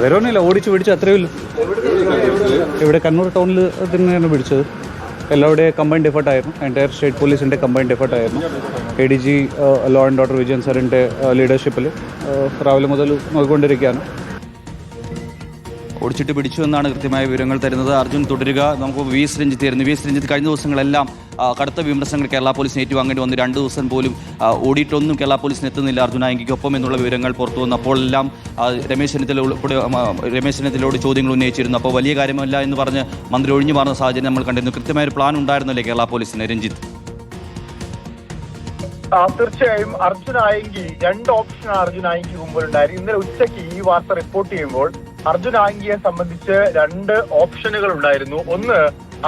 വേറൊന്നുമില്ല, ഓടിച്ച് പിടിച്ചു, അത്രയേ ഉള്ളൂ. ഇവിടെ കണ്ണൂർ ടൗണിൽ തന്നെയാണ് പിടിച്ചത്. എല്ലാവരുടെയും കമ്പൈൻഡ് എഫേർട്ടായിരുന്നു, എൻ്റയർ സ്റ്റേറ്റ് പോലീസിൻ്റെ കമ്പൈൻഡ് എഫേർട്ടായിരുന്നു. ADG law and order Vijayan സാറിൻ്റെ ലീഡർഷിപ്പിൽ രാവിലെ മുതൽ നോക്കിക്കൊണ്ടിരിക്കുകയാണ്. ഓടിച്ചിട്ട് പിടിച്ചു എന്നാണ് കൃത്യമായ വിവരങ്ങൾ തരുന്നത്. അർജുൻ തുടരുക. നമുക്ക് വി എസ് രഞ്ജിത്ത് ആയിരുന്നു. വി എസ് രഞ്ജിത്ത്, കഴിഞ്ഞ ദിവസങ്ങളെല്ലാം കടുത്ത വിമർശനങ്ങൾ കേരള പോലീസിന് ഏറ്റുവാങ്ങേണ്ടി വന്നു. 2 ദിവസം പോലും ഓടിയിട്ടൊന്നും കേരള പോലീസിന് എത്തുന്നില്ല അർജുൻ ആയങ്കിക്കൊപ്പം എന്നുള്ള വിവരങ്ങൾ പുറത്തു വന്നു. അപ്പോഴെല്ലാം രമേശ് ചെന്നിത്തലയോട് ചോദ്യങ്ങൾ ഉന്നയിച്ചിരുന്നു. അപ്പോൾ വലിയ കാര്യമല്ല എന്ന് പറഞ്ഞ് മന്ത്രി ഒഴിഞ്ഞു മാറുന്ന സാഹചര്യം നമ്മൾ കണ്ടിരുന്നു. കൃത്യമായൊരു പ്ലാൻ ഉണ്ടായിരുന്നല്ലേ കേരള പോലീസിന്? രഞ്ജിത്ത്, തീർച്ചയായും അർജുൻ ആയങ്കി 2 ഓപ്ഷനാണ് അർജുൻ ആയങ്കി മുമ്പിലുണ്ടായിരുന്നു. ഇന്നലെ ഉച്ചയ്ക്ക് ഈ വാർത്ത റിപ്പോർട്ട് ചെയ്യുമ്പോൾ അർജുൻ ആയങ്കിയെ സംബന്ധിച്ച് 2 ഓപ്ഷനുകൾ ഉണ്ടായിരുന്നു. ഒന്ന്,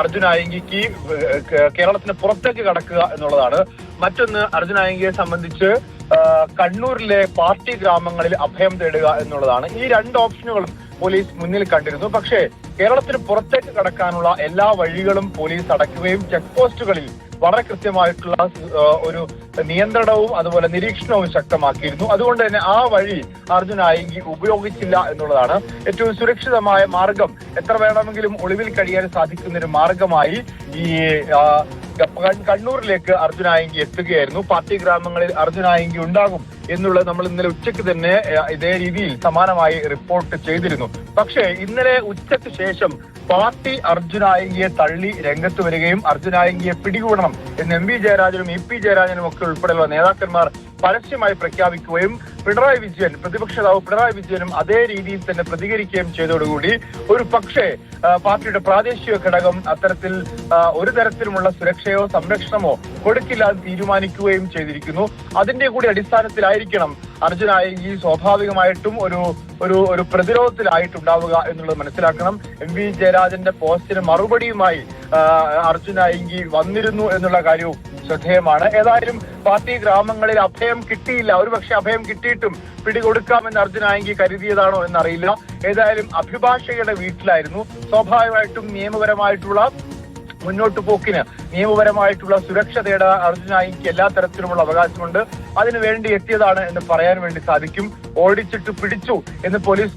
അർജുൻ ആയങ്കിക്ക് കേരളത്തിന് പുറത്തേക്ക് കടക്കുക എന്നുള്ളതാണ്. മറ്റൊന്ന്, അർജുൻ ആയങ്കിയെ സംബന്ധിച്ച് കണ്ണൂരിലെ പാർട്ടി ഗ്രാമങ്ങളിൽ അഭയം തേടുക എന്നുള്ളതാണ്. ഈ 2 ഓപ്ഷനുകളും പോലീസ് മുന്നിൽ കണ്ടിരുന്നു. പക്ഷേ കേരളത്തിന് പുറത്തേക്ക് കടക്കാനുള്ള എല്ലാ വഴികളും പോലീസ് അടയ്ക്കുകയും ചെക്ക് പോസ്റ്റുകളിൽ വളരെ കൃത്യമായിട്ടുള്ള ഒരു നിയന്ത്രണവും അതുപോലെ നിരീക്ഷണവും ശക്തമാക്കിയിരുന്നു. അതുകൊണ്ട് തന്നെ ആ വഴി അർജുൻ ആയങ്കി ഉപയോഗിച്ചില്ല എന്നുള്ളതാണ്. ഏറ്റവും സുരക്ഷിതമായ മാർഗം, എത്ര വേണമെങ്കിലും ഒളിവിൽ കഴിയാൻ സാധിക്കുന്ന ഒരു മാർഗമായി ഈ കണ്ണൂരിലേക്ക് അർജുൻ ആയങ്കി എത്തുകയായിരുന്നു. പാർട്ടി ഗ്രാമങ്ങളിൽ അർജുൻ ആയങ്കി ഉണ്ടാകും എന്നുള്ളത് നമ്മൾ ഇന്നലെ ഉച്ചയ്ക്ക് തന്നെ ഇതേ രീതിയിൽ സമാനമായി റിപ്പോർട്ട് ചെയ്തിരുന്നു. പക്ഷേ ഇന്നലെ ഉച്ചയ്ക്ക് ശേഷം പാർട്ടി അർജുൻ ആയങ്കിയെ തള്ളി രംഗത്ത് വരികയും അർജുൻ ആയങ്കിയെ പിടികൂടണം എന്ന് MV ജയരാജനും EP ജയരാജനും ഒക്കെ ഉൾപ്പെടെയുള്ള നേതാക്കന്മാർ പരസ്യമായി പ്രഖ്യാപിക്കുകയും പിണറായി വിജയൻ, പ്രതിപക്ഷ നേതാവ് പിണറായി വിജയനും അതേ രീതിയിൽ തന്നെ പ്രതികരിക്കുകയും ചെയ്തതോടുകൂടി ഒരു പക്ഷേ പാർട്ടിയുടെ പ്രാദേശിക ഘടകം അത്തരത്തിൽ ഒരു തരത്തിലുമുള്ള സുരക്ഷയോ സംരക്ഷണമോ കൊടുക്കില്ല എന്ന് തീരുമാനിക്കുകയും ചെയ്തിരിക്കുന്നു. അതിന്റെ കൂടി അടിസ്ഥാനത്തിലായിരിക്കണം അർജുൻ ആയങ്കി സ്വാഭാവികമായിട്ടും ഒരു പ്രതിരോധത്തിലായിട്ടുണ്ടാവുക എന്നുള്ളത് മനസ്സിലാക്കണം. MV ജയരാജന്റെ പോസ്റ്റിന് മറുപടിയുമായി അർജുൻ ആയങ്കി വന്നിരുന്നു എന്നുള്ള കാര്യവും ശ്രദ്ധേയമാണ്. ഏതായാലും പാർട്ടി ഗ്രാമങ്ങളിൽ അഭയം കിട്ടിയില്ല. ഒരുപക്ഷെ അഭയം കിട്ടിയിട്ടും പിടികൊടുക്കാമെന്ന് അർജുൻ ആയങ്കി കരുതിയതാണോ എന്നറിയില്ല. ഏതായാലും അഭിഭാഷകയുടെ വീട്ടിലായിരുന്നു. സ്വാഭാവികമായിട്ടും നിയമപരമായിട്ടുള്ള മുന്നോട്ട് പോക്കിന്, നിയമപരമായിട്ടുള്ള സുരക്ഷ തേടാൻ അർജുൻ ആയങ്കിക്ക് എല്ലാ തരത്തിലുമുള്ള അവകാശമുണ്ട്. അതിനു വേണ്ടി എത്തിയതാണ് എന്ന് പറയാൻ വേണ്ടി സാധിക്കും. ഓടിച്ചിട്ട് പിടിച്ചു എന്ന് പോലീസ്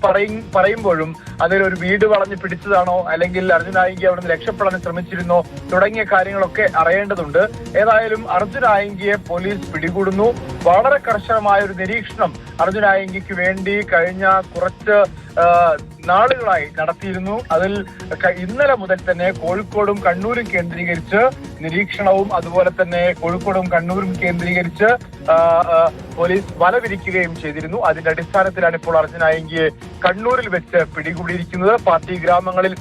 പറയുമ്പോഴും അതിലൊരു വീട് വളഞ്ഞ് പിടിച്ചതാണോ, അല്ലെങ്കിൽ അർജുൻ ആയങ്കി അവിടുന്ന് രക്ഷപ്പെടാൻ ശ്രമിച്ചിരുന്നോ തുടങ്ങിയ കാര്യങ്ങളൊക്കെ അറിയേണ്ടതുണ്ട്. ഏതായാലും അർജുൻ ആയങ്കിയെ പോലീസ് പിടികൂടുന്നു. വളരെ കർശനമായ ഒരു നിരീക്ഷണം അർജുൻ ആയങ്കിക്ക് വേണ്ടി കഴിഞ്ഞ കുറച്ച് നാളുകളായി നടത്തിയിരുന്നു. അതിൽ ഇന്നലെ മുതൽ തന്നെ കോഴിക്കോടും കണ്ണൂരും കേന്ദ്രീകരിച്ച് നിരീക്ഷണവും അതുപോലെ തന്നെ കോഴിക്കോടും കണ്ണൂരും കേന്ദ്രീകരിച്ച് പോലീസ് വലവിരിക്കുകയും ചെയ്തിരുന്നു. അതിന്റെ അടിസ്ഥാനത്തിലാണ് ഇപ്പോൾ അർജുൻ ആയങ്കിയെ കണ്ണൂരിൽ വെച്ച് പിടികൂടിയിരിക്കുന്നത്. പാർട്ടി ഗ്രാമങ്ങളിൽ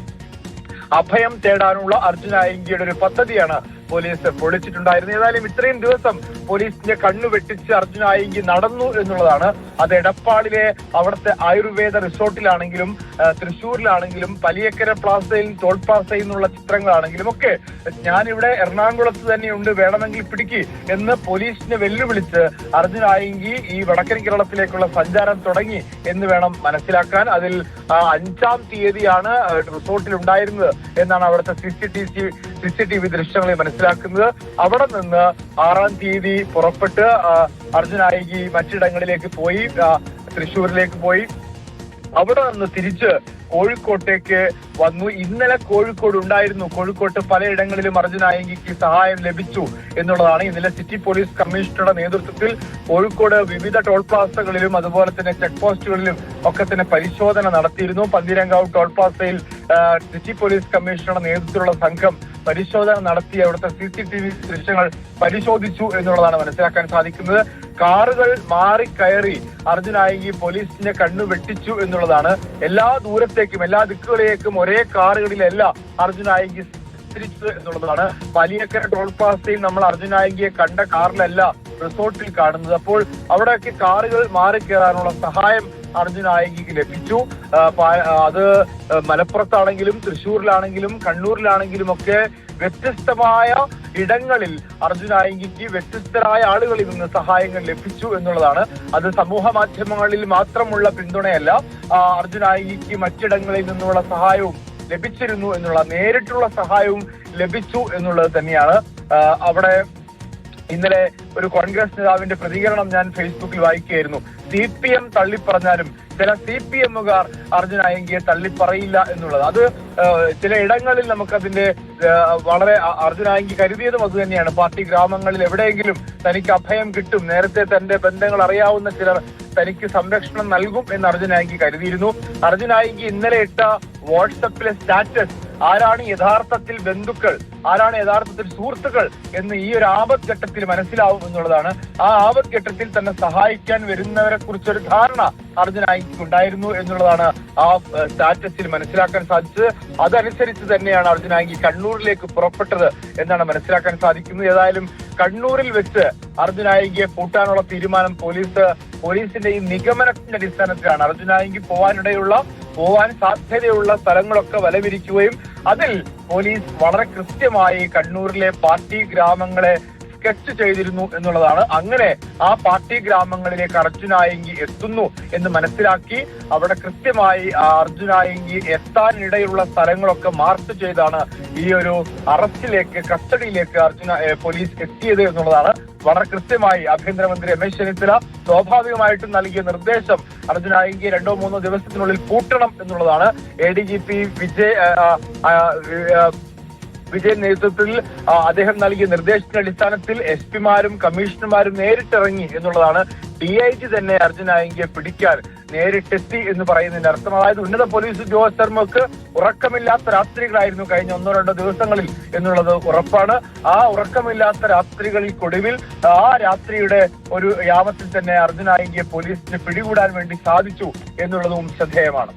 അഭയം തേടാനുള്ള അർജുൻ ആയങ്കിയുടെ ഒരു പദ്ധതിയാണ് പോലീസ് പൊളിച്ചിട്ടുണ്ടായിരുന്നത്. ഏതായാലും ഇത്രയും ദിവസം പോലീസിന്റെ കണ്ണു വെട്ടിച്ച് അർജുൻ ആയങ്കി നടന്നു എന്നുള്ളതാണ്. അത് എടപ്പാളിലെ അവിടുത്തെ ആയുർവേദ റിസോർട്ടിലാണെങ്കിലും തൃശ്ശൂരിലാണെങ്കിലും പലിയക്കര പ്ലാസയിൽ ടോൾ പ്ലാസയിൽ നിന്നുള്ള ചിത്രങ്ങളാണെങ്കിലും ഒക്കെ ഞാനിവിടെ എറണാകുളത്ത് തന്നെയുണ്ട്, വേണമെങ്കിൽ പിടിക്ക് എന്ന് പോലീസിനെ വെല്ലുവിളിച്ച് അർജുൻ ആയങ്കി ഈ വടക്കൻ കേരളത്തിലേക്കുള്ള സഞ്ചാരം തുടങ്ങി എന്ന് വേണം മനസ്സിലാക്കാൻ. അതിൽ 5-ാം തീയതിയാണ് റിസോർട്ടിൽ ഉണ്ടായിരുന്നത് എന്നാണ് അവിടുത്തെ CCTV ദൃശ്യങ്ങളിൽ മനസ്സിലാക്കുന്നത്. അവിടെ നിന്ന് 6-ാം തീയതി പുറപ്പെട്ട് അർജുൻ ആയങ്കി മറ്റിടങ്ങളിലേക്ക് പോയി, തൃശ്ശൂരിലേക്ക് പോയി. അവിടെ നിന്ന് തിരിച്ച് കോഴിക്കോട്ടേക്ക് വന്നു. ഇന്നലെ കോഴിക്കോട് ഉണ്ടായിരുന്നു. കോഴിക്കോട്ട് പലയിടങ്ങളിലും അർജുൻ ആയങ്കിക്ക് സഹായം ലഭിച്ചു എന്നുള്ളതാണ്. ഇന്നലെ സിറ്റി പോലീസ് കമ്മീഷണറുടെ നേതൃത്വത്തിൽ കോഴിക്കോട് വിവിധ ടോൾ പ്ലാസകളിലും അതുപോലെ തന്നെ ചെക്ക് പോസ്റ്റുകളിലും ഒക്കെ തന്നെ പരിശോധന നടത്തിയിരുന്നു. പന്തീരങ്കാവ് ടോൾ പ്ലാസയിൽ സിറ്റി പോലീസ് കമ്മീഷണറുടെ നേതൃത്വത്തിലുള്ള സംഘം പരിശോധന നടത്തി അവിടുത്തെ CCTV ദൃശ്യങ്ങൾ പരിശോധിച്ചു എന്നുള്ളതാണ് മനസ്സിലാക്കാൻ സാധിക്കുന്നത്. കാറുകൾ മാറിക്കയറി അർജുൻ ആയങ്കി പോലീസിന്റെ കണ്ണു വെട്ടിച്ചു എന്നുള്ളതാണ്. എല്ലാ ദൂരത്തേക്കും എല്ലാ ദിക്കുകളിലേക്കും ഒരേ കാറുകളിലല്ല അർജുൻ ആയങ്കി തിരിച്ചത് എന്നുള്ളതാണ്. പലിയക്കര ടോൾ പ്ലാസയിൽ നമ്മൾ അർജുൻ ആയങ്കിയെ കണ്ട കാറിലല്ല റിസോർട്ടിൽ കാണുന്നത്. അപ്പോൾ അവിടെയൊക്കെ കാറുകൾ മാറിക്കയറാനുള്ള സഹായം അർജുൻ ആയങ്കിക്ക് ലഭിച്ചു. അത് മലപ്പുറത്താണെങ്കിലും തൃശ്ശൂരിലാണെങ്കിലും കണ്ണൂരിലാണെങ്കിലും ഒക്കെ വ്യത്യസ്തമായ ഇടങ്ങളിൽ അർജുൻ ആയങ്കിക്ക് വ്യത്യസ്തരായ ആളുകളിൽ നിന്ന് സഹായങ്ങൾ ലഭിച്ചു എന്നുള്ളതാണ്. അത് സമൂഹ മാധ്യമങ്ങളിൽ മാത്രമുള്ള പിന്തുണയല്ല, അർജുൻ ആയങ്കിക്ക് മറ്റിടങ്ങളിൽ നിന്നുള്ള സഹായവും ലഭിച്ചിരുന്നു എന്നുള്ള നേരിട്ടുള്ള സഹായവും ലഭിച്ചു എന്നുള്ളത് തന്നെയാണ്. അവിടെ ഇന്നലെ ഒരു കോൺഗ്രസ് നേതാവിന്റെ പ്രതികരണം ഞാൻ ഫേസ്ബുക്കിൽ വായിക്കുകയായിരുന്നു. CPM തള്ളിപ്പറഞ്ഞാലും ചില CPM-കാർ അർജുൻ ആയങ്കിയെ തള്ളിപ്പറയില്ല എന്നുള്ളത്. അത് ചില ഇടങ്ങളിൽ നമുക്കതിന്റെ വളരെ അർജുൻ ആയങ്കി കരുതിയതും അത് തന്നെയാണ്. പാർട്ടി ഗ്രാമങ്ങളിൽ എവിടെയെങ്കിലും തനിക്ക് അഭയം കിട്ടും, നേരത്തെ തന്റെ ബന്ധങ്ങൾ അറിയാവുന്ന ചിലർ തനിക്ക് സംരക്ഷണം നൽകും എന്ന് അർജുൻ ആയങ്കി കരുതിയിരുന്നു. അർജുൻ ആയങ്കി ഇന്നലെ ഇട്ട വാട്സപ്പിലെ സ്റ്റാറ്റസ് ആരാണ് യഥാർത്ഥത്തിൽ ബന്ധുക്കൾ, ആരാണ് യഥാർത്ഥത്തിൽ സുഹൃത്തുക്കൾ എന്ന് ഈ ഒരു ആപത് ഘട്ടത്തിൽ മനസ്സിലാവും എന്നുള്ളതാണ്. ആ ആപത് ഘട്ടത്തിൽ തന്നെ സഹായിക്കാൻ വരുന്നവരെ കുറിച്ചൊരു ധാരണ അർജുൻ ആയങ്കിക്ക് ഉണ്ടായിരുന്നു എന്നുള്ളതാണ് ആ സ്റ്റാറ്റസിൽ മനസ്സിലാക്കാൻ സാധിച്ചത്. അതനുസരിച്ച് തന്നെയാണ് അർജുൻ ആയങ്കി കണ്ണൂരിലേക്ക് പുറപ്പെട്ടത് എന്നാണ് മനസ്സിലാക്കാൻ സാധിക്കുന്നത്. ഏതായാലും കണ്ണൂരിൽ വെച്ച് അർജുൻ ആയങ്കിയെ പൂട്ടാനുള്ള തീരുമാനം പോലീസിന്റെ ഈ നിഗമനത്തിന്റെ അടിസ്ഥാനത്തിലാണ്. അർജുൻ ആയങ്കി പോവാൻ സാധ്യതയുള്ള സ്ഥലങ്ങളൊക്കെ വലവിരിക്കുകയും അതിൽ പോലീസ് വളരെ കൃത്യമായി കണ്ണൂരിലെ പാർട്ടി ഗ്രാമങ്ങളെ സ്കെച്ച് ചെയ്തിരുന്നു എന്നുള്ളതാണ്. അങ്ങനെ ആ പാർട്ടി ഗ്രാമങ്ങളിലേക്ക് അർജുൻ ആയങ്കി എത്തുന്നു എന്ന് മനസ്സിലാക്കി അവിടെ കൃത്യമായി അർജുൻ ആയങ്കി എത്താനിടയുള്ള സ്ഥലങ്ങളൊക്കെ മാർക്ക് ചെയ്താണ് ഈ ഒരു അറസ്റ്റിലേക്ക്, കസ്റ്റഡിയിലേക്ക് പോലീസ് എത്തിയത് എന്നുള്ളതാണ്. വളരെ കൃത്യമായി ആഭ്യന്തരമന്ത്രി രമേശ് ചെന്നിത്തല സ്വാഭാവികമായിട്ടും നൽകിയ നിർദ്ദേശം അർജുൻ ആയങ്കിയെ 2-3 ദിവസത്തിനുള്ളിൽ പൂട്ടണം എന്നുള്ളതാണ്. ADGP വിജയൻ നേതൃത്വത്തിൽ അദ്ദേഹം നൽകിയ നിർദ്ദേശത്തിന്റെ അടിസ്ഥാനത്തിൽ SP-മാരും കമ്മീഷണർമാരും നേരിട്ടിറങ്ങി എന്നുള്ളതാണ്. DIG തന്നെ അർജുൻ ആയങ്കിയെ പിടിക്കാൻ നേരിട്ടെത്തി എന്ന് പറയുന്നതിന്റെ അർത്ഥം. അതായത് ഉന്നത പോലീസ് ഉദ്യോഗസ്ഥർക്ക് ഉറക്കമില്ലാത്ത രാത്രികളായിരുന്നു കഴിഞ്ഞ 1-2 ദിവസങ്ങളിൽ എന്നുള്ളത് ഉറപ്പാണ്. ആ ഉറക്കമില്ലാത്ത രാത്രികൾക്കൊടുവിൽ ആ രാത്രിയുടെ ഒരു യാമത്തിൽ തന്നെ അർജുൻ ആയങ്കിയെ പോലീസിന് പിടികൂടാൻ വേണ്ടി സാധിച്ചു എന്നുള്ളതും ശ്രദ്ധേയമാണ്.